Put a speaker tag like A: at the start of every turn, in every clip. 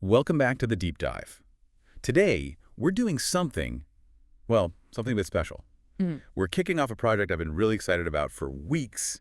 A: Welcome back to the Deep Dive. Today, we're doing something, well, something a bit special.
B: Mm.
A: We're kicking off a project I've been really excited about for weeks.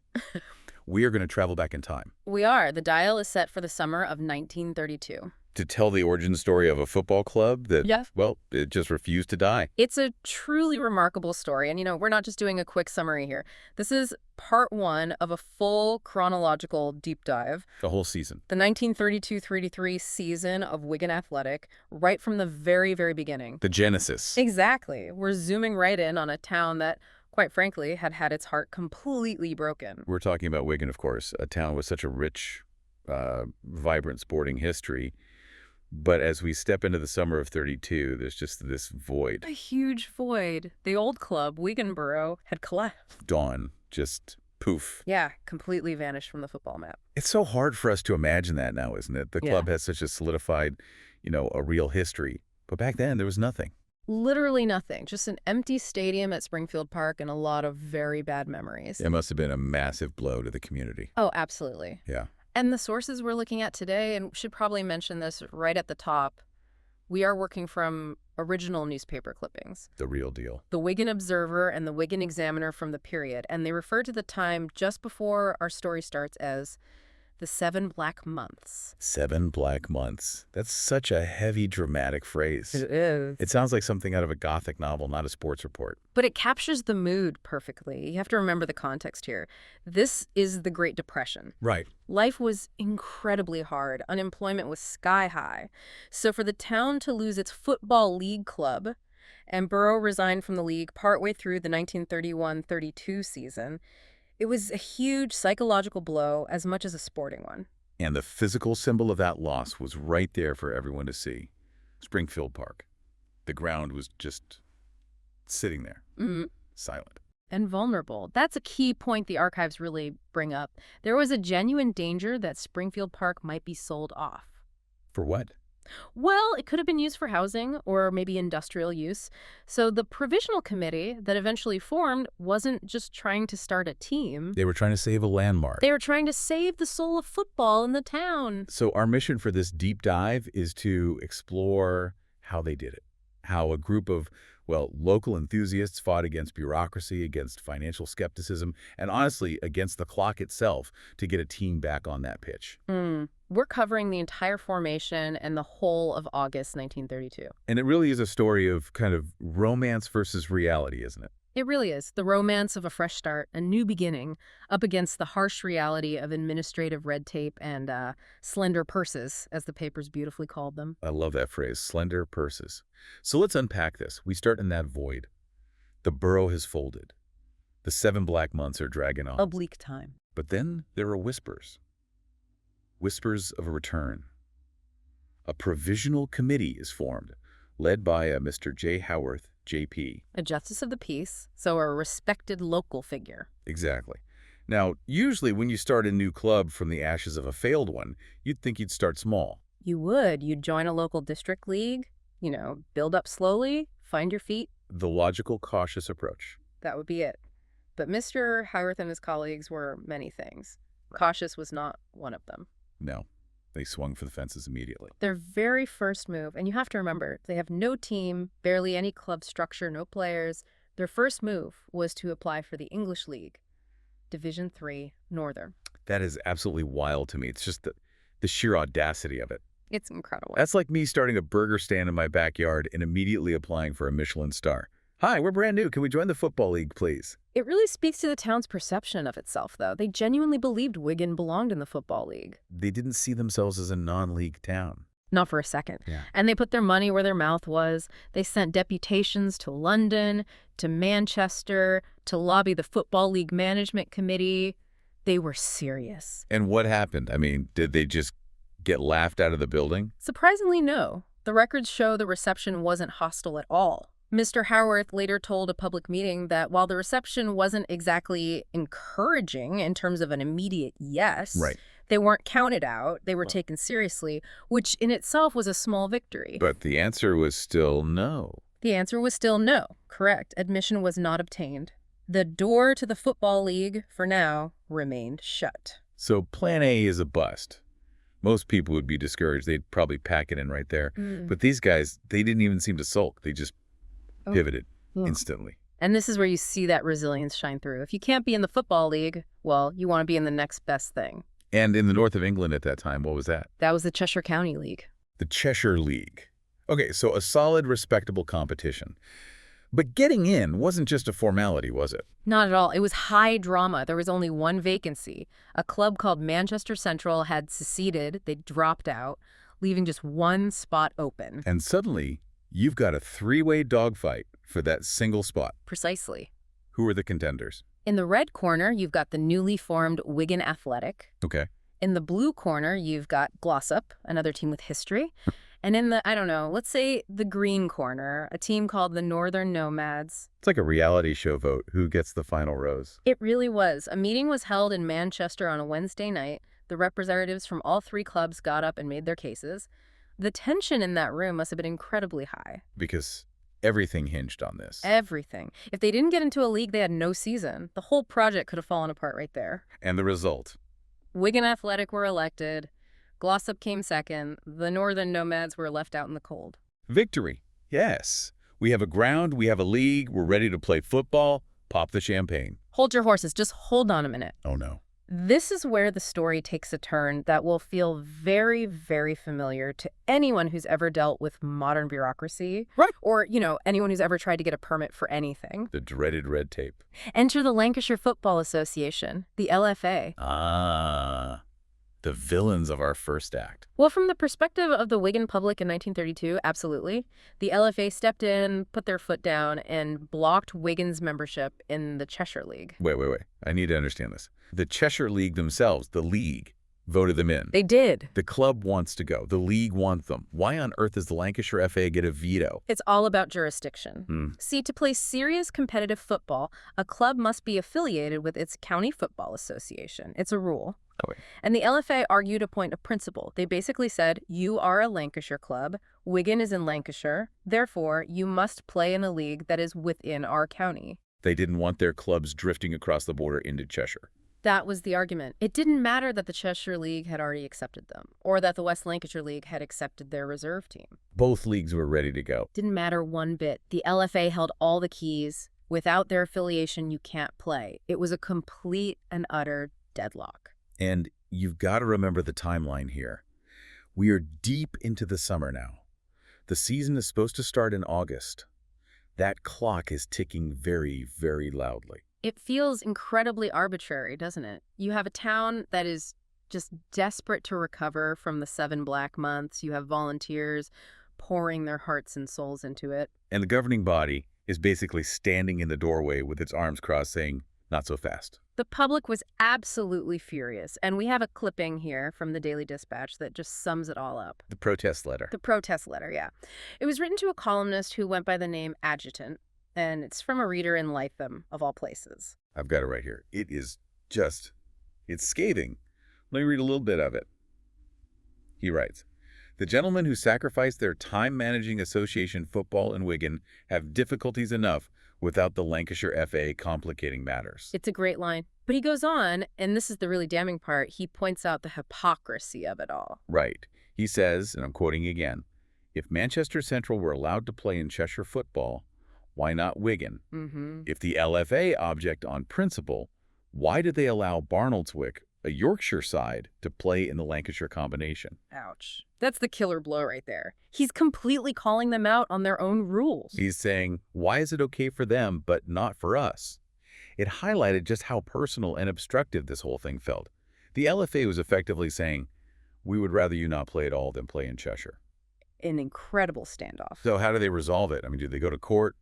A: We are going to travel back in time
B: We are. The dial is set for the summer of 1932.
A: to tell the origin story of a football club that,
B: Yes.
A: well, it just refused to die.
B: It's a truly remarkable story. And, we're not just doing a quick summary here. This is part one of a full chronological deep dive.
A: The whole season.
B: The 1932-33 season of Wigan Athletic, right from the very, very beginning.
A: The genesis.
B: Exactly. We're zooming right in on a town that, quite frankly, had had its heart completely broken.
A: We're talking about Wigan, of course, a town with such a rich, vibrant sporting history. But as we step into the summer of 32, there's just this void.
B: A huge void. The old club, Wigan Borough, had collapsed.
A: Dawn, just poof.
B: Yeah, completely vanished from the football map.
A: It's so hard for us to imagine that now, isn't it? The
B: Yeah.
A: club has such a solidified, a real history. But back then, there was nothing.
B: Literally nothing. Just an empty stadium at Springfield Park and a lot of very bad memories.
A: It must have been a massive blow to the community.
B: Oh, absolutely.
A: Yeah.
B: And the sources we're looking at today, and should probably mention this right at the top, we are working from original newspaper clippings.
A: The real deal.
B: The Wigan Observer and the Wigan Examiner from the period, and they refer to the time just before our story starts as the 7 Black Months.
A: 7 black months. That's such a heavy, dramatic phrase.
B: is.
A: It sounds like something out of a Gothic novel, not a sports report.
B: But it captures the mood perfectly. You have to remember the context here. This is the Great Depression.
A: Right.
B: Life was incredibly hard. Unemployment was sky high. So for the town to lose its football league club, and Borough resigned from the league partway through the 1931-32 season, it was a huge psychological blow as much as a sporting one.
A: And the physical symbol of that loss was right there for everyone to see. Springfield Park. The ground was just sitting there, silent.
B: And vulnerable. That's a key point the archives really bring up. There was a genuine danger that Springfield Park might be sold off.
A: For what?
B: Well, it could have been used for housing or maybe industrial use. So the provisional committee that eventually formed wasn't just trying to start a team.
A: They were trying to save a landmark.
B: They were trying to save the soul of football in the town.
A: So our mission for this deep dive is to explore how they did it. How a group of, local enthusiasts fought against bureaucracy, against financial skepticism, and honestly, against the clock itself to get a team back on that pitch.
B: We're covering the entire formation and the whole of August 1932.
A: And it really is a story of kind of romance versus reality, isn't it?
B: It really is. The romance of a fresh start, a new beginning, up against the harsh reality of administrative red tape and slender purses, as the papers beautifully called them.
A: I love that phrase, slender purses. So let's unpack this. We start in that void. The borough has folded. The 7 black months are dragging on.
B: A bleak time.
A: But then there are whispers. Whispers of a return. A provisional committee is formed, led by a Mr. J. Howarth, J.P.
B: A justice of the peace, so a respected local figure.
A: Exactly. Now, usually when you start a new club from the ashes of a failed one, you'd think you'd start small.
B: You would. You'd join a local district league, build up slowly, find your feet.
A: The logical, cautious approach.
B: That would be it. But Mr. Howarth and his colleagues were many things. Cautious was not one of them.
A: No, they swung for the fences immediately.
B: Their very first move, and you have to remember, they have no team, barely any club structure, no players. Their first move was to apply for the English League, Division III, Northern.
A: That is absolutely wild to me. It's just the sheer audacity of it.
B: It's incredible.
A: That's like me starting a burger stand in my backyard and immediately applying for a Michelin star. Hi, we're brand new. Can we join the football league, please?
B: It really speaks to the town's perception of itself, though. They genuinely believed Wigan belonged in the football league.
A: They didn't see themselves as a non-league town.
B: Not for a second.
A: Yeah.
B: And they put their money where their mouth was. They sent deputations to London, to Manchester, to lobby the Football League Management Committee. They were serious.
A: And what happened? I mean, did they just get laughed out of the building?
B: Surprisingly, no. The records show the reception wasn't hostile at all. Mr. Howarth later told a public meeting that while the reception wasn't exactly encouraging in terms of an immediate yes,
A: Right.
B: They weren't counted out, they were taken seriously, which in itself was a small victory.
A: But the answer was still no.
B: The answer was still no. Correct. Admission was not obtained. The door to the Football League, for now, remained shut.
A: So plan A is a bust. Most people would be discouraged. They'd probably pack it in right there.
B: Mm.
A: But these guys, they didn't even seem to sulk. They just
B: Oh.
A: pivoted
B: Yeah.
A: instantly.
B: And this is where you see that resilience shine through. If you can't be in the Football League, well, you want to be in the next best thing.
A: And in the north of England at that time, what was that?
B: That was the Cheshire County League.
A: The Cheshire League. Okay, so a solid, respectable competition. But getting in wasn't just a formality, was it?
B: Not at all. It was high drama. There was only one vacancy. A club called Manchester Central had seceded. They dropped out, leaving just one spot open.
A: And suddenly, you've got a three-way dogfight for that single spot.
B: Precisely.
A: Who are the contenders?
B: In the red corner, you've got the newly formed Wigan Athletic.
A: Okay.
B: In the blue corner, you've got Glossop, another team with history. And in the, I don't know, let's say the green corner, a team called the Northern Nomads.
A: It's like a reality show vote. Who gets the final rose?
B: It really was. A meeting was held in Manchester on a Wednesday night. The representatives from all three clubs got up and made their cases. The tension in that room must have been incredibly high.
A: Because everything hinged on this.
B: Everything. If they didn't get into a league, they had no season. The whole project could have fallen apart right there.
A: And the result?
B: Wigan Athletic were elected. Glossop came second. The Northern Nomads were left out in the cold.
A: Victory. Yes. We have a ground, we have a league, we're ready to play football. Pop the champagne.
B: Hold your horses. Just hold on a minute.
A: Oh, no.
B: This is where the story takes a turn that will feel very, very familiar to anyone who's ever dealt with modern bureaucracy.
A: Right.
B: Or, anyone who's ever tried to get a permit for anything.
A: The dreaded red tape.
B: Enter the Lancashire Football Association, the LFA.
A: Ah, the villains of our first act.
B: Well, from the perspective of the Wigan public in 1932, absolutely. The LFA stepped in, put their foot down, and blocked Wigan's membership in the Cheshire League.
A: Wait. I need to understand this. The Cheshire League themselves, the league, voted them in.
B: They did.
A: The club wants to go. The league wants them. Why on earth does the Lancashire FA get a veto?
B: It's all about jurisdiction. See, to play serious competitive football, a club must be affiliated with its county football association. It's a rule.
A: Okay.
B: And the LFA argued a point of principle. They basically said, you are a Lancashire club, Wigan is in Lancashire, therefore you must play in a league that is within our county.
A: They didn't want their clubs drifting across the border into Cheshire.
B: That was the argument. It didn't matter that the Cheshire League had already accepted them, or that the West Lancashire League had accepted their reserve team.
A: Both leagues were ready to go.
B: Didn't matter one bit. The LFA held all the keys. Without their affiliation, you can't play. It was a complete and utter deadlock.
A: And you've got to remember the timeline here. We are deep into the summer now. The season is supposed to start in August. That clock is ticking very, very loudly.
B: It feels incredibly arbitrary, doesn't it? You have a town that is just desperate to recover from the 7 black months. You have volunteers pouring their hearts and souls into it.
A: And the governing body is basically standing in the doorway with its arms crossed saying, not so fast.
B: The public was absolutely furious, and we have a clipping here from the Daily Dispatch that just sums it all up.
A: The protest letter.
B: The protest letter, yeah. It was written to a columnist who went by the name Adjutant, and it's from a reader in Lytham, of all places.
A: I've got it right here. It is just, it's scathing. Let me read a little bit of it. He writes, the gentlemen who sacrificed their time managing association football in Wigan have difficulties enough without the Lancashire FA complicating matters.
B: It's a great line. But he goes on, and this is the really damning part, he points out the hypocrisy of it all.
A: Right. He says, and I'm quoting again, if Manchester Central were allowed to play in Cheshire football, why not Wigan? If the LFA object on principle, why did they allow Barnoldswick, a Yorkshire side, to play in the Lancashire combination?
B: Ouch. That's the killer blow right there. He's completely calling them out on their own rules.
A: He's saying, why is it okay for them but not for us? It highlighted just how personal and obstructive this whole thing felt. The LFA was effectively saying, we would rather you not play at all than play in Cheshire.
B: An incredible standoff.
A: So how do they resolve it? I mean, do they go to court?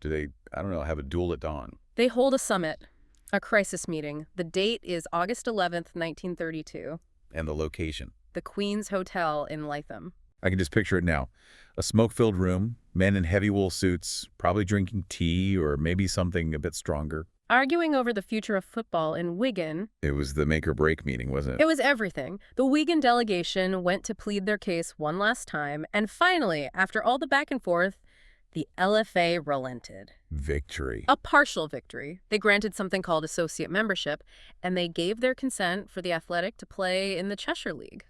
A: Do they, I don't know, have a duel at dawn?
B: They hold a summit, a crisis meeting. The date is August 11th, 1932.
A: And the location?
B: The Queen's Hotel in Lytham.
A: I can just picture it now. A smoke-filled room, men in heavy wool suits, probably drinking tea or maybe something a bit stronger.
B: Arguing over the future of football in Wigan.
A: It was the make-or-break meeting, wasn't it?
B: It was everything. The Wigan delegation went to plead their case one last time, and finally, after all the back and forth, the LFA relented.
A: Victory.
B: A partial victory. They granted something called associate membership, and they gave their consent for the Athletic to play in the Cheshire League.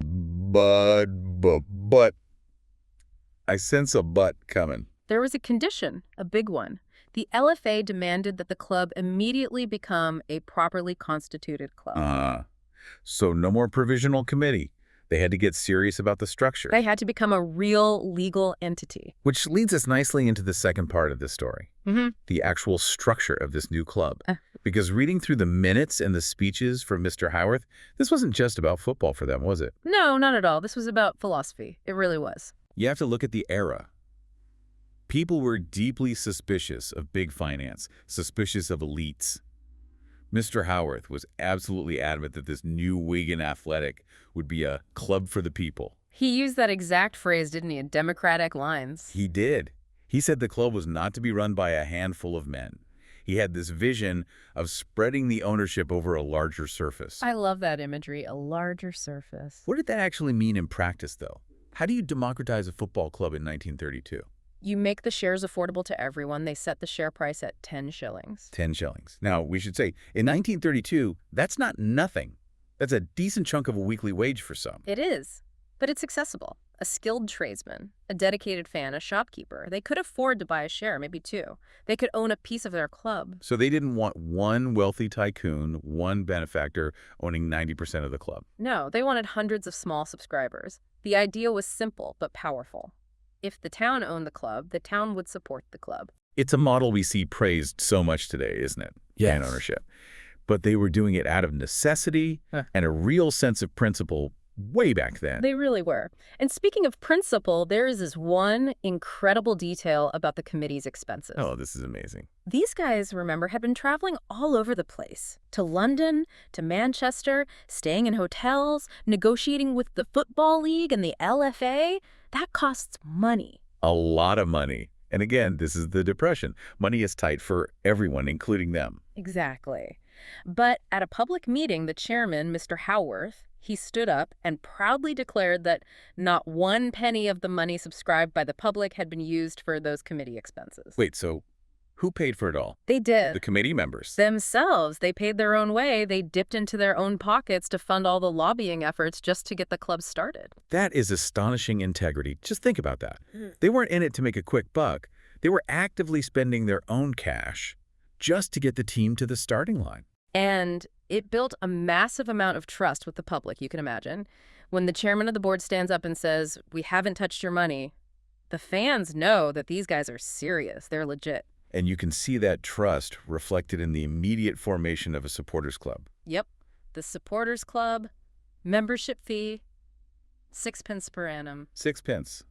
A: But, I sense a but coming.
B: There was a condition, a big one. The LFA demanded that the club immediately become a properly constituted club.
A: So no more provisional committee. They had to get serious about the structure.
B: They had to become a real legal entity.
A: Which leads us nicely into the second part of this story, the actual structure of this new club. Because reading through the minutes and the speeches from Mr. Howarth, this wasn't just about football for them, was it?
B: No, not at all. This was about philosophy. It really was.
A: You have to look at the era. People were deeply suspicious of big finance, suspicious of elites. Mr. Howarth was absolutely adamant that this new Wigan Athletic would be a club for the people.
B: He used that exact phrase, didn't he, in Democratic lines?
A: He did. He said the club was not to be run by a handful of men. He had this vision of spreading the ownership over a larger surface.
B: I love that imagery, a larger surface.
A: What did that actually mean in practice, though? How do you democratize a football club in 1932?
B: You make the shares affordable to everyone. They set the share price at 10 shillings.
A: 10 shillings. Now, we should say, in 1932, that's not nothing. That's a decent chunk of a weekly wage for some.
B: It is, but it's accessible. A skilled tradesman, a dedicated fan, a shopkeeper. They could afford to buy a share, maybe two. They could own a piece of their club.
A: So they didn't want one wealthy tycoon, one benefactor owning 90% of the club.
B: No, they wanted hundreds of small subscribers. The idea was simple but powerful. If the town owned the club, the town would support the club.
A: It's a model we see praised so much today, isn't it?
B: Yes.
A: Fan ownership. But they were doing it out of necessity and a real sense of principle way back then.
B: They really were. And speaking of principle, there is this one incredible detail about the committee's expenses.
A: Oh, this is amazing.
B: These guys, remember, had been traveling all over the place. To London, to Manchester, staying in hotels, negotiating with the Football League and the LFA. That costs money.
A: A lot of money. And again, this is the Depression. Money is tight for everyone, including them.
B: Exactly. But at a public meeting, the chairman, Mr. Howarth, he stood up and proudly declared that not one penny of the money subscribed by the public had been used for those committee expenses.
A: Wait, so who paid for it all?
B: They did.
A: The committee members.
B: Themselves. They paid their own way. They dipped into their own pockets to fund all the lobbying efforts just to get the club started.
A: That is astonishing integrity. Just think about that. They weren't in it to make a quick buck. They were actively spending their own cash just to get the team to the starting line.
B: And it built a massive amount of trust with the public, you can imagine. When the chairman of the board stands up and says, "We haven't touched your money," the fans know that these guys are serious. They're legit.
A: And you can see that trust reflected in the immediate formation of a supporters club.
B: Yep. The supporters club, membership fee, 6 pence per annum.
A: 6 pence.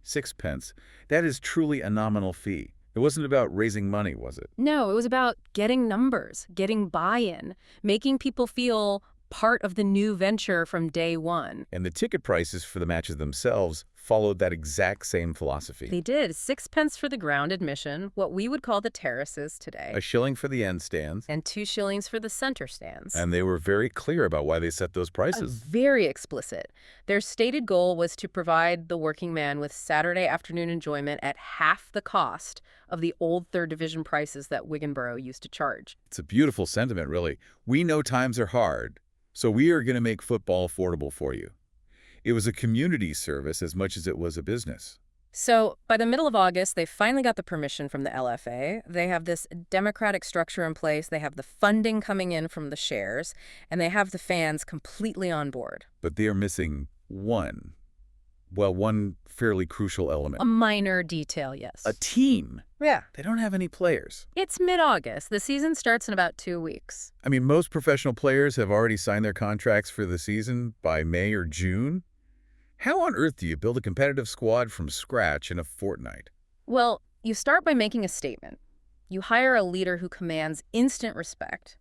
A: 6 pence. That is truly a nominal fee. It wasn't about raising money, was it?
B: No, it was about getting numbers, getting buy-in, making people feel part of the new venture from day one.
A: And the ticket prices for the matches themselves followed that exact same philosophy.
B: They did. 6 pence for the ground admission, what we would call the terraces today.
A: A shilling for the end stands.
B: And 2 shillings for the center stands.
A: And they were very clear about why they set those prices.
B: Very explicit. Their stated goal was to provide the working man with Saturday afternoon enjoyment at half the cost of the old third division prices that Wigan Borough used to charge.
A: It's a beautiful sentiment, really. We know times are hard, so we are going to make football affordable for you. It was a community service as much as it was a business.
B: So by the middle of August, they finally got the permission from the LFA. They have this democratic structure in place. They have the funding coming in from the shares, and they have the fans completely on board.
A: But they are missing one fairly crucial element.
B: A minor detail, yes.
A: A team.
B: Yeah.
A: They don't have any players.
B: It's mid-August. The season starts in about 2 weeks.
A: I mean, most professional players have already signed their contracts for the season by May or June. How on earth do you build a competitive squad from scratch in a fortnight?
B: Well, you start by making a statement. You hire a leader who commands instant respect.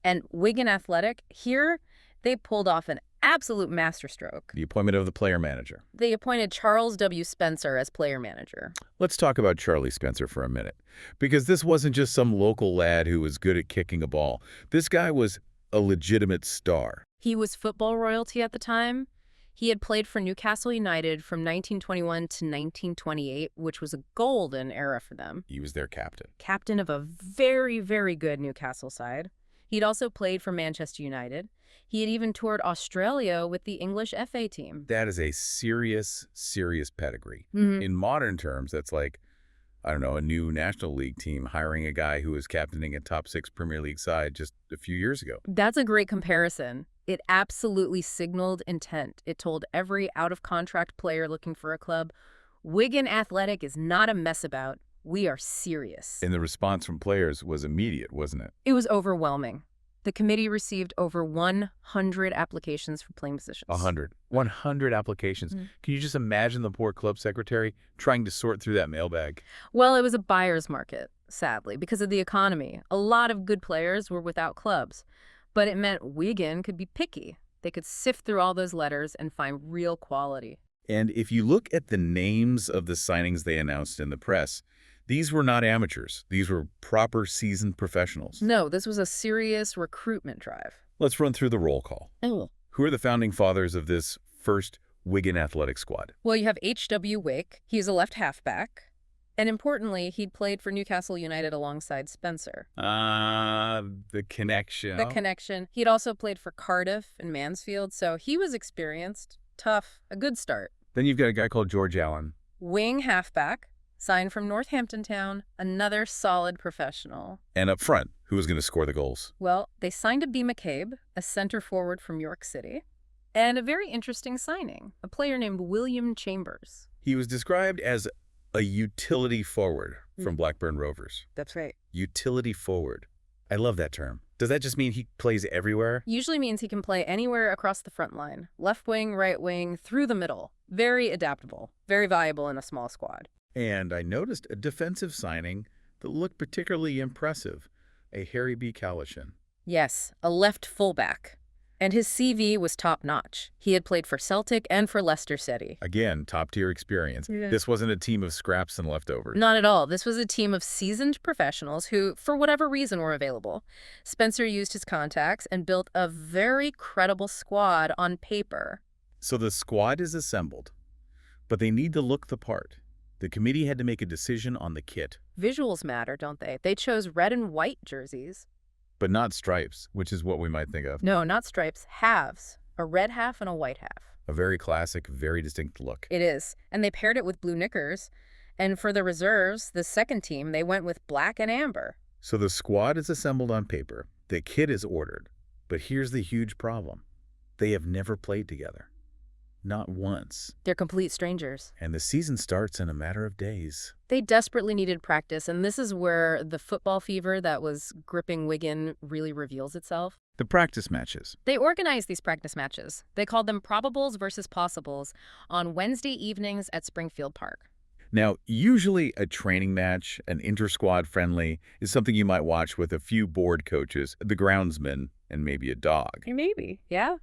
B: And Wigan Athletic, here, they pulled off an absolute masterstroke.
A: The appointment of the player manager.
B: They appointed Charles W. Spencer as player manager.
A: Let's talk about Charlie Spencer for a minute, because this wasn't just some local lad who was good at kicking a ball. This guy was a legitimate star.
B: He was football royalty at the time. He had played for Newcastle United from 1921 to 1928, which was a golden era for them.
A: He was their captain.
B: Captain of a very, very good Newcastle side. He'd also played for Manchester United. He had even toured Australia with the English FA team.
A: That is a serious, serious pedigree. In modern terms, that's like, I don't know, a new National League team hiring a guy who was captaining a top-6 Premier League side just a few years ago.
B: That's a great comparison. It absolutely signaled intent. It told every out-of-contract player looking for a club, Wigan Athletic is not a mess about. We are serious.
A: And the response from players was immediate, wasn't it?
B: It was overwhelming. The committee received over 100 applications for playing positions.
A: 100 applications. Can you just imagine the poor club secretary trying to sort through that mailbag?
B: Well, it was a buyer's market, sadly, because of the economy. A lot of good players were without clubs. But it meant Wigan could be picky. They could sift through all those letters and find real quality.
A: And if you look at the names of the signings they announced in the press, these were not amateurs. These were proper seasoned professionals.
B: No, this was a serious recruitment drive.
A: Let's run through the roll call.
B: Oh.
A: Who are the founding fathers of this first Wigan Athletic squad?
B: Well, you have H.W. Wick. He's a left halfback. And importantly, he'd played for Newcastle United alongside Spencer.
A: The connection.
B: The connection. He'd also played for Cardiff and Mansfield, so he was experienced, tough, a good start.
A: Then you've got a guy called George Allen.
B: Wing halfback, signed from Northampton Town, another solid professional.
A: And up front, who was going to score the goals?
B: Well, they signed a B. McCabe, a center forward from York City, and a very interesting signing, a player named William Chambers.
A: He was described as a utility forward from Blackburn Rovers.
B: That's right.
A: Utility forward. I love that term. Does that just mean he plays everywhere?
B: Usually means he can play anywhere across the front line. Left wing, right wing, through the middle. Very adaptable. Very valuable in a small squad.
A: And I noticed a defensive signing that looked particularly impressive. A Harry B. Callachan.
B: Yes, a left fullback. And his CV was top-notch. He had played for Celtic and for Leicester City.
A: Again, top-tier experience.
B: Yeah.
A: This wasn't a team of scraps and leftovers.
B: Not at all. This was a team of seasoned professionals who, for whatever reason, were available. Spencer used his contacts and built a very credible squad on paper.
A: So the squad is assembled, but they need to look the part. The committee had to make a decision on the kit.
B: Visuals matter, don't they? They chose red and white jerseys.
A: But not stripes, which is what we might think of.
B: No, not stripes. Halves. A red half and a white half.
A: A very classic, very distinct look.
B: It is. And they paired it with blue knickers. And for the reserves, the second team, they went with black and amber.
A: So the squad is assembled on paper. The kit is ordered. But here's the huge problem. They have never played together. Not once.
B: They're complete strangers.
A: And the season starts in a matter of days.
B: They desperately needed practice, and this is where the football fever that was gripping Wigan really reveals itself.
A: The practice matches.
B: They organized these practice matches. They called them probables versus possibles on Wednesday evenings at Springfield Park.
A: Now, usually a training match, an inter-squad friendly, is something you might watch with a few board coaches, the groundsman, and maybe a dog.
B: Maybe, yeah.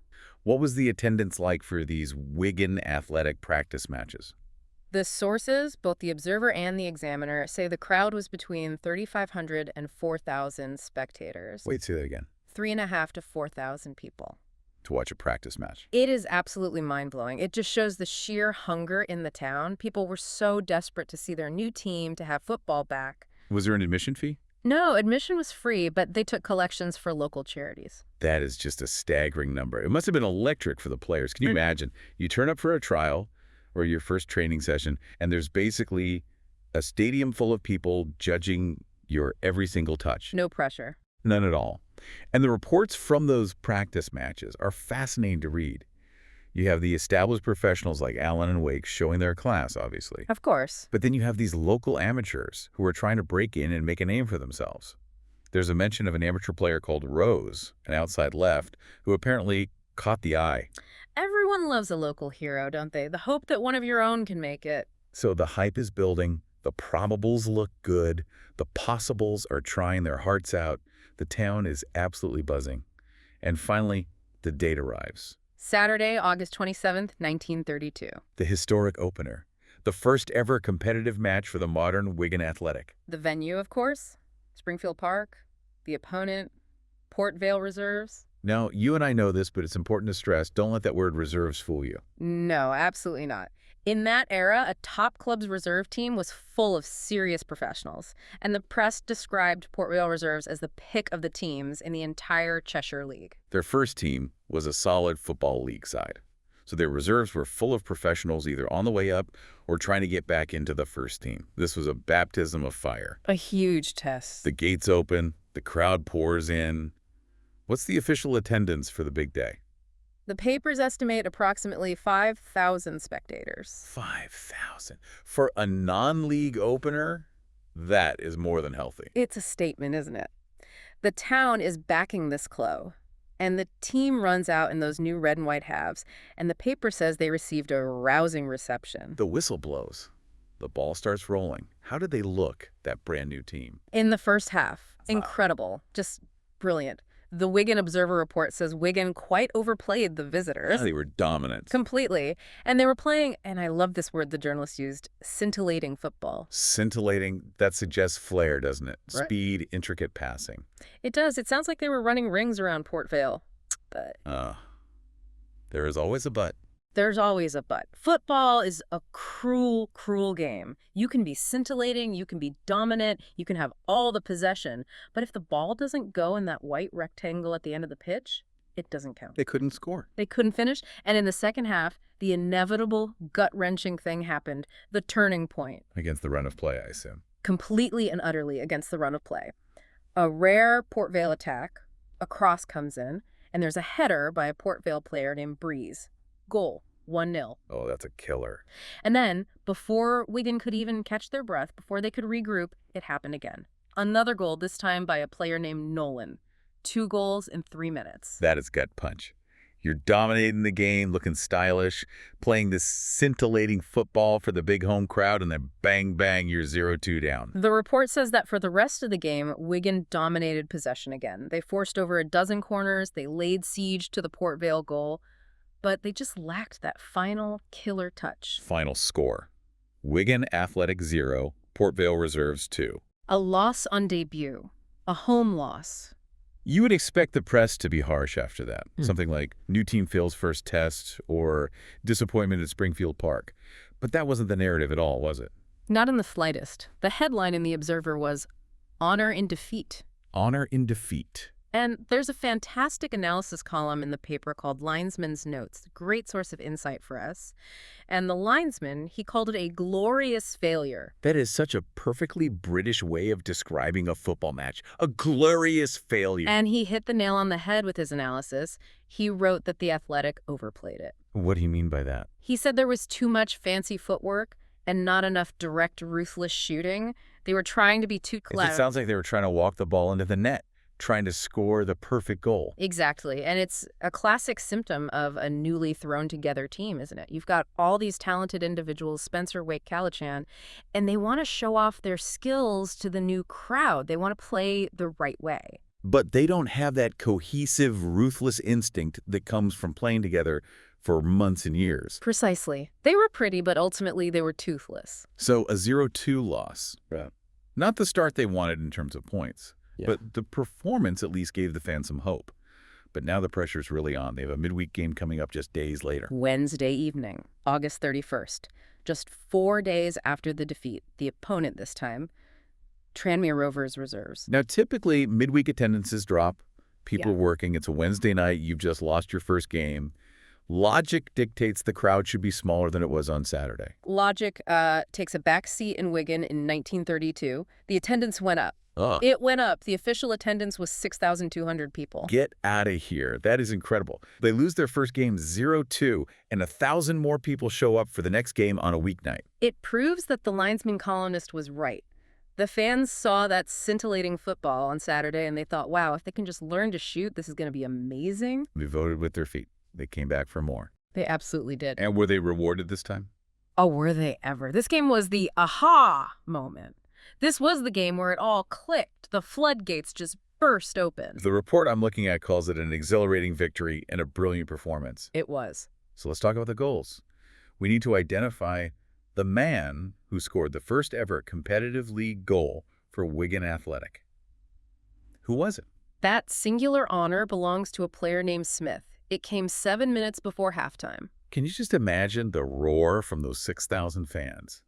A: What was the attendance like for these Wigan Athletic practice matches?
B: The sources, both the Observer and the Examiner, say the crowd was between 3,500 and 4,000 spectators.
A: Wait, say that again.
B: 3,500 to 4,000 people.
A: To watch a practice match.
B: It is absolutely mind-blowing. It just shows the sheer hunger in the town. People were so desperate to see their new team, to have football back.
A: Was there an admission fee?
B: No, admission was free, but they took collections for local charities.
A: That is just a staggering number. It must have been electric for the players. Can you imagine? You turn up for a trial or your first training session, and there's basically a stadium full of people judging your every single touch.
B: No pressure.
A: None at all. And the reports from those practice matches are fascinating to read. You have the established professionals like Allen and Wake showing their class, obviously.
B: Of course.
A: But then you have these local amateurs who are trying to break in and make a name for themselves. There's a mention of an amateur player called Rose, an outside left, who apparently caught the eye.
B: Everyone loves a local hero, don't they? The hope that one of your own can make it.
A: So the hype is building, the probables look good, the possibles are trying their hearts out, the town is absolutely buzzing. And finally, the date arrives.
B: Saturday, August 27th, 1932.
A: The historic opener. The first ever competitive match for the modern Wigan Athletic.
B: The venue, of course, Springfield Park. The opponent, Port Vale Reserves.
A: Now, you and I know this, but it's important to stress, don't let that word reserves fool you.
B: No, absolutely not. In that era, a top club's reserve team was full of serious professionals, and the press described Port Vale Reserves as the pick of the teams in the entire Cheshire League.
A: Their first team was a solid football league side. So their reserves were full of professionals either on the way up or trying to get back into the first team. This was a baptism of fire.
B: A huge test.
A: The gates open, the crowd pours in. What's the official attendance for the big day?
B: The papers estimate approximately 5,000 spectators.
A: 5,000. For a non-league opener, that is more than healthy.
B: It's a statement, isn't it? The town is backing this club, and the team runs out in those new red and white halves, and the paper says they received a rousing reception.
A: The whistle blows. The ball starts rolling. How did they look, that brand new team?
B: In the first half, incredible, just brilliant. The Wigan Observer report says Wigan quite overplayed the visitors.
A: They were dominant.
B: Completely. And they were playing, and I love this word the journalist used, scintillating football.
A: Scintillating, that suggests flair, doesn't it?
B: Right.
A: Speed, intricate passing.
B: It does. It sounds like they were running rings around Port Vale. But
A: There is always a but.
B: there's always a but. Football is a cruel, cruel game. You can be scintillating, you can be dominant, you can have all the possession. But if the ball doesn't go in that white rectangle at the end of the pitch, it doesn't count.
A: They couldn't score.
B: They couldn't finish. And in the second half, the inevitable gut-wrenching thing happened, the turning point.
A: Against the run of play, I assume.
B: Completely and utterly against the run of play. A rare Port Vale attack, a cross comes in, and there's a header by a Port Vale player named Breeze. Goal, 1-0.
A: Oh, that's a killer.
B: And then, before Wigan could even catch their breath, before they could regroup, it happened again. Another goal, this time by a player named Nolan. 2 goals in 3 minutes.
A: That is gut punch. You're dominating the game, looking stylish, playing this scintillating football for the big home crowd, and then bang, bang, you're 0-2 down.
B: The report says that for the rest of the game, Wigan dominated possession again. They forced over a dozen corners, they laid siege to the Port Vale goal, but they just lacked that final killer touch.
A: Final score. Wigan Athletic 0, Port Vale Reserves 2.
B: A loss on debut. A home loss.
A: You would expect the press to be harsh after that. Something like new team fails first test or disappointment at Springfield Park. But that wasn't the narrative at all, was it?
B: Not in the slightest. The headline in The Observer was, "Honor in Defeat."
A: Honor in defeat.
B: And there's a fantastic analysis column in the paper called Linesman's Notes, great source of insight for us. And the linesman, he called it a glorious failure.
A: That is such a perfectly British way of describing a football match. A glorious failure.
B: And he hit the nail on the head with his analysis. He wrote that the Athletic overplayed it.
A: What do you mean by that?
B: He said there was too much fancy footwork and not enough direct, ruthless shooting. They were trying to be too clever.
A: It sounds like they were trying to walk the ball into the net, trying to score the perfect goal.
B: Exactly. And it's a classic symptom of a newly thrown together team, isn't it? You've got all these talented individuals, Spencer, Wake, Calichan, and they want to show off their skills to the new crowd. They want to play the right way.
A: But they don't have that cohesive, ruthless instinct that comes from playing together for months and years.
B: Precisely. They were pretty, but ultimately they were toothless.
A: So a 0-2 loss.
C: Right.
A: Not the start they wanted in terms of points.
C: Yeah.
A: But the performance at least gave the fans some hope. But now the pressure's really on. They have a midweek game coming up just days later.
B: Wednesday evening, August 31st. Just 4 days after the defeat, the opponent this time, Tranmere Rovers reserves.
A: Now, typically, midweek attendances drop. People are working. It's a Wednesday night. You've just lost your first game. Logic dictates the crowd should be smaller than it was on Saturday.
B: Logic takes a back seat in Wigan in 1932. The attendance went up.
A: Ugh.
B: It went up. The official attendance was 6,200 people.
A: Get out of here. That is incredible. They lose their first game 0-2, and 1,000 more people show up for the next game on a weeknight.
B: It proves that the linesman columnist was right. The fans saw that scintillating football on Saturday, and they thought, wow, if they can just learn to shoot, this is going to be amazing.
A: They voted with their feet. They came back for more.
B: They absolutely did.
A: And were they rewarded this time?
B: Oh, were they ever? This game was the aha moment. This was the game where it all clicked. The floodgates just burst open.
A: The report I'm looking at calls it an exhilarating victory and a brilliant performance.
B: It was.
A: So let's talk about the goals. We need to identify the man who scored the first ever competitive league goal for Wigan Athletic. Who was it?
B: That singular honor belongs to a player named Smith. It came 7 minutes before halftime.
A: Can you just imagine the roar from those 6,000 fans?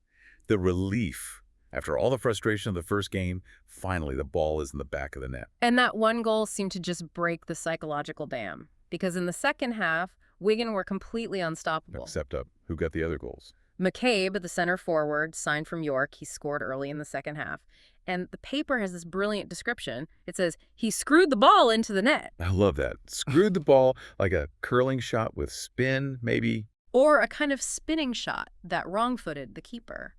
A: The relief. After all the frustration of the first game, finally the ball is in the back of the net.
B: And that one goal seemed to just break the psychological dam. Because in the second half, Wigan were completely unstoppable.
A: Except who got the other goals?
B: McCabe, the center forward, signed from York, he scored early in the second half. And the paper has this brilliant description. It says, he screwed the ball into the net.
A: I love that. Screwed the ball like a curling shot with spin, maybe.
B: Or a kind of spinning shot that wrong-footed the keeper.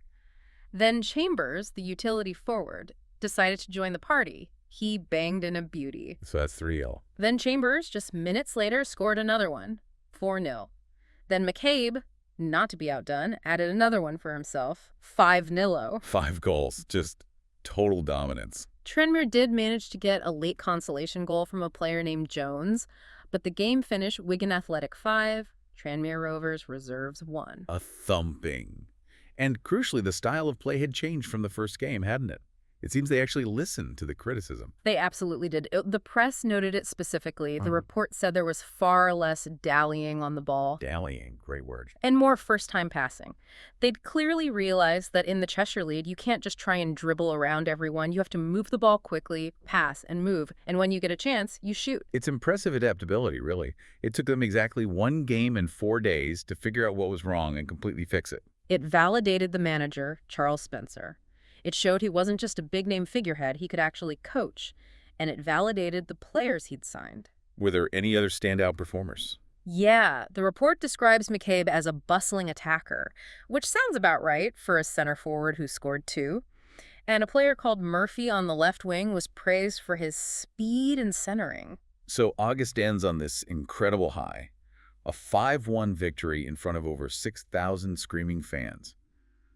B: Then Chambers, the utility forward, decided to join the party. He banged in a beauty.
A: So that's 3-0.
B: Then Chambers, just minutes later, scored another one, 4-0. Then McCabe, not to be outdone, added another one for himself, 5-0.
A: 5 goals. Just total dominance.
B: Tranmere did manage to get a late consolation goal from a player named Jones, but the game finished Wigan Athletic 5, Tranmere Rovers Reserves 1.
A: A thumping. And crucially, the style of play had changed from the first game, hadn't it? It seems they actually listened to the criticism.
B: They absolutely did. The press noted it specifically. The report said there was far less dallying on the ball.
A: Dallying, great word.
B: And more first-time passing. They'd clearly realized that in the Cheshire League, you can't just try and dribble around everyone. You have to move the ball quickly, pass, and move. And when you get a chance, you shoot.
A: It's impressive adaptability, really. It took them exactly 1 game and 4 days to figure out what was wrong and completely fix it.
B: It validated the manager, Charles Spencer. It showed he wasn't just a big-name figurehead, he could actually coach. And it validated the players he'd signed.
A: Were there any other standout performers?
B: Yeah, the report describes McCabe as a bustling attacker, which sounds about right for a center forward who scored 2. And a player called Murphy on the left wing was praised for his speed and centering.
A: So August ends on this incredible high. A 5-1 victory in front of over 6,000 screaming fans.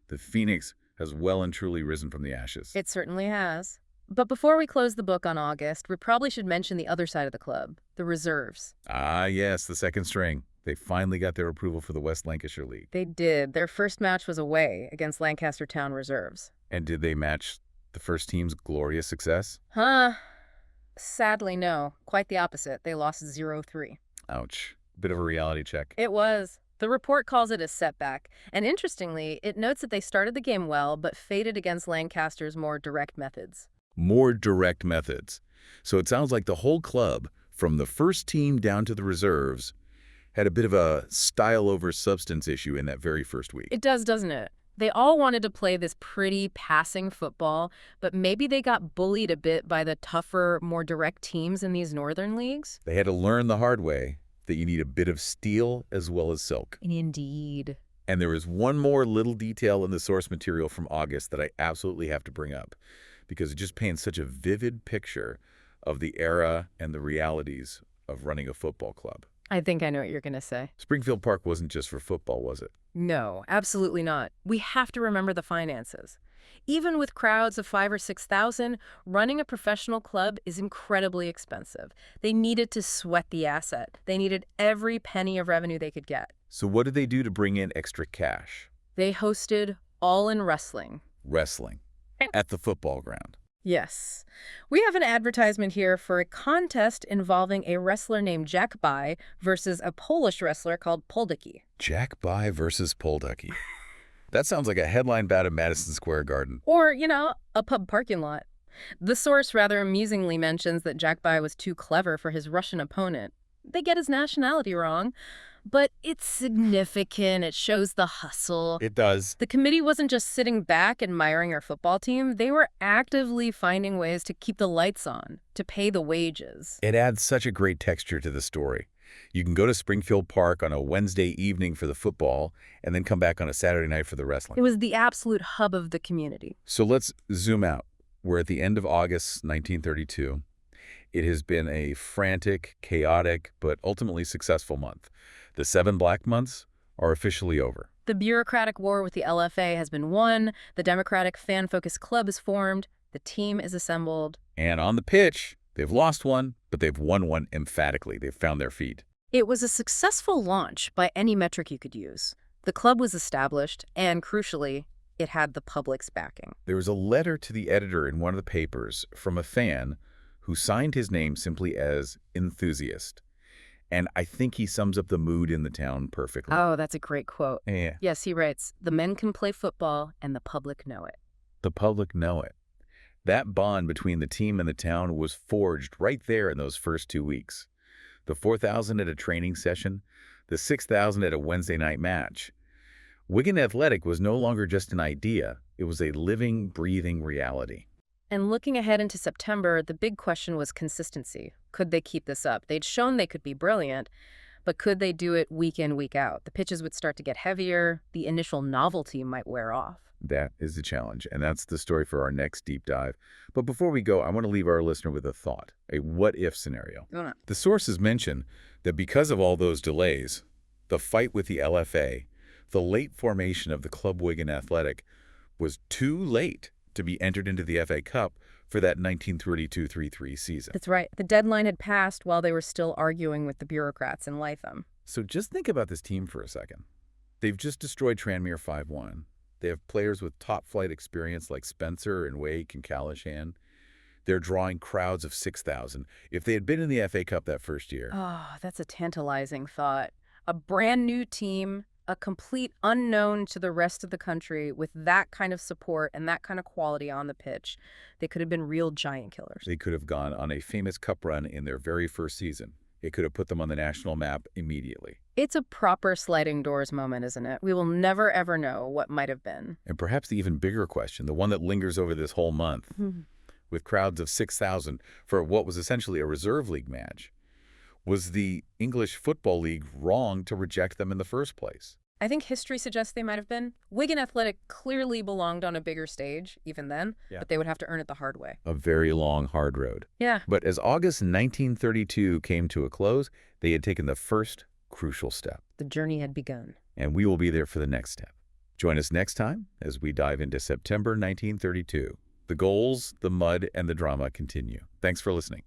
A: The Phoenix has well and truly risen from the ashes.
B: It certainly has. But before we close the book on August, we probably should mention the other side of the club, the reserves.
A: Ah, yes, the second string. They finally got their approval for the West Lancashire League.
B: They did. Their first match was away against Lancaster Town Reserves.
A: And did they match the first team's glorious success?
B: Sadly, no. Quite the opposite. They lost 0-3.
A: Ouch. Bit of a reality check.
B: It was. The report calls it a setback, and interestingly, it notes that they started the game well, but faded against Lancaster's more direct methods.
A: More direct methods. So it sounds like the whole club, from the first team down to the reserves, had a bit of a style over substance issue in that very first week.
B: It does, doesn't it? They all wanted to play this pretty passing football, but maybe they got bullied a bit by the tougher, more direct teams in these northern leagues.
A: They had to learn the hard way that you need a bit of steel as well as silk.
B: Indeed.
A: And there is one more little detail in the source material from August that I absolutely have to bring up, because it just paints such a vivid picture of the era and the realities of running a football club.
B: I think I know what you're going to say.
A: Springfield Park wasn't just for football, was it?
B: No, absolutely not. We have to remember the finances. Even with crowds of 5,000 or 6,000, running a professional club is incredibly expensive. They needed to sweat the asset. They needed every penny of revenue they could get.
A: So what did they do to bring in extra cash?
B: They hosted All-In Wrestling.
A: Wrestling. At the football ground.
B: Yes. We have an advertisement here for a contest involving a wrestler named Jack Bai versus a Polish wrestler called Poldaki.
A: Jack Bai versus Poldaki. That sounds like a headline bout at Madison Square Garden.
B: Or, a pub parking lot. The source rather amusingly mentions that Jack Bai was too clever for his Russian opponent. They get his nationality wrong, but it's significant. It shows the hustle.
A: It does.
B: The committee wasn't just sitting back admiring our football team. They were actively finding ways to keep the lights on, to pay the wages.
A: It adds such a great texture to the story. You can go to Springfield Park on a Wednesday evening for the football and then come back on a Saturday night for the wrestling.
B: It was the absolute hub of the community.
A: So let's zoom out. We're at the end of August 1932. It has been a frantic, chaotic, but ultimately successful month. The 7 black months are officially over.
B: The bureaucratic war with the LFA has been won. The Democratic fan-focused club is formed. The team is assembled.
A: And on the pitch, they've lost one, but they've won one emphatically. They've found their feet.
B: It was a successful launch by any metric you could use. The club was established, and crucially, it had the public's backing.
A: There was a letter to the editor in one of the papers from a fan who signed his name simply as enthusiast. And I think he sums up the mood in the town perfectly.
B: Oh, that's a great quote.
A: Yeah,
B: Yes, he writes, "The men can play football and the public know it."
A: the public know it. That bond between the team and the town was forged right there in those first 2 weeks. The 4,000 at a training session, the 6,000 at a Wednesday night match. Wigan Athletic was no longer just an idea. It was a living, breathing reality.
B: And looking ahead into September, the big question was consistency. Could they keep this up? They'd shown they could be brilliant, but could they do it week in, week out? The pitches would start to get heavier, the initial novelty might wear off.
A: That is the challenge, and that's the story for our next deep dive. But before we go, I want to leave our listener with a thought, a what-if scenario.
B: Go on.
A: The sources mention that because of all those delays, the fight with the LFA, the late formation of the Club Wigan Athletic was too late to be entered into the FA Cup for that 1932-33 season.
B: That's right. The deadline had passed while they were still arguing with the bureaucrats in Lytham.
A: So just think about this team for a second. They've just destroyed Tranmere 5-1. They have players with top-flight experience like Spencer and Wake and Callahan. They're drawing crowds of 6,000. If they had been in the FA Cup that first year,
B: Oh, that's a tantalizing thought. A brand new team, a complete unknown to the rest of the country with that kind of support and that kind of quality on the pitch. They could have been real giant killers.
A: they could have gone on a famous cup run in their very first season. It could have put them on the national map immediately.
B: It's a proper sliding doors moment, isn't it? We will never, ever know what might have been.
A: And perhaps the even bigger question, the one that lingers over this whole month, with crowds of 6,000 for what was essentially a reserve league match, was the English Football League wrong to reject them in the first place?
B: I think history suggests they might have been. Wigan Athletic clearly belonged on a bigger stage, even then,
A: Yeah.
B: but they would have to earn it the hard way.
A: A very long, hard road.
B: Yeah.
A: But as August 1932 came to a close, they had taken the first crucial step.
B: The journey had begun.
A: And we will be there for the next step. Join us next time as we dive into September 1932. The goals, the mud, and the drama continue. Thanks for listening.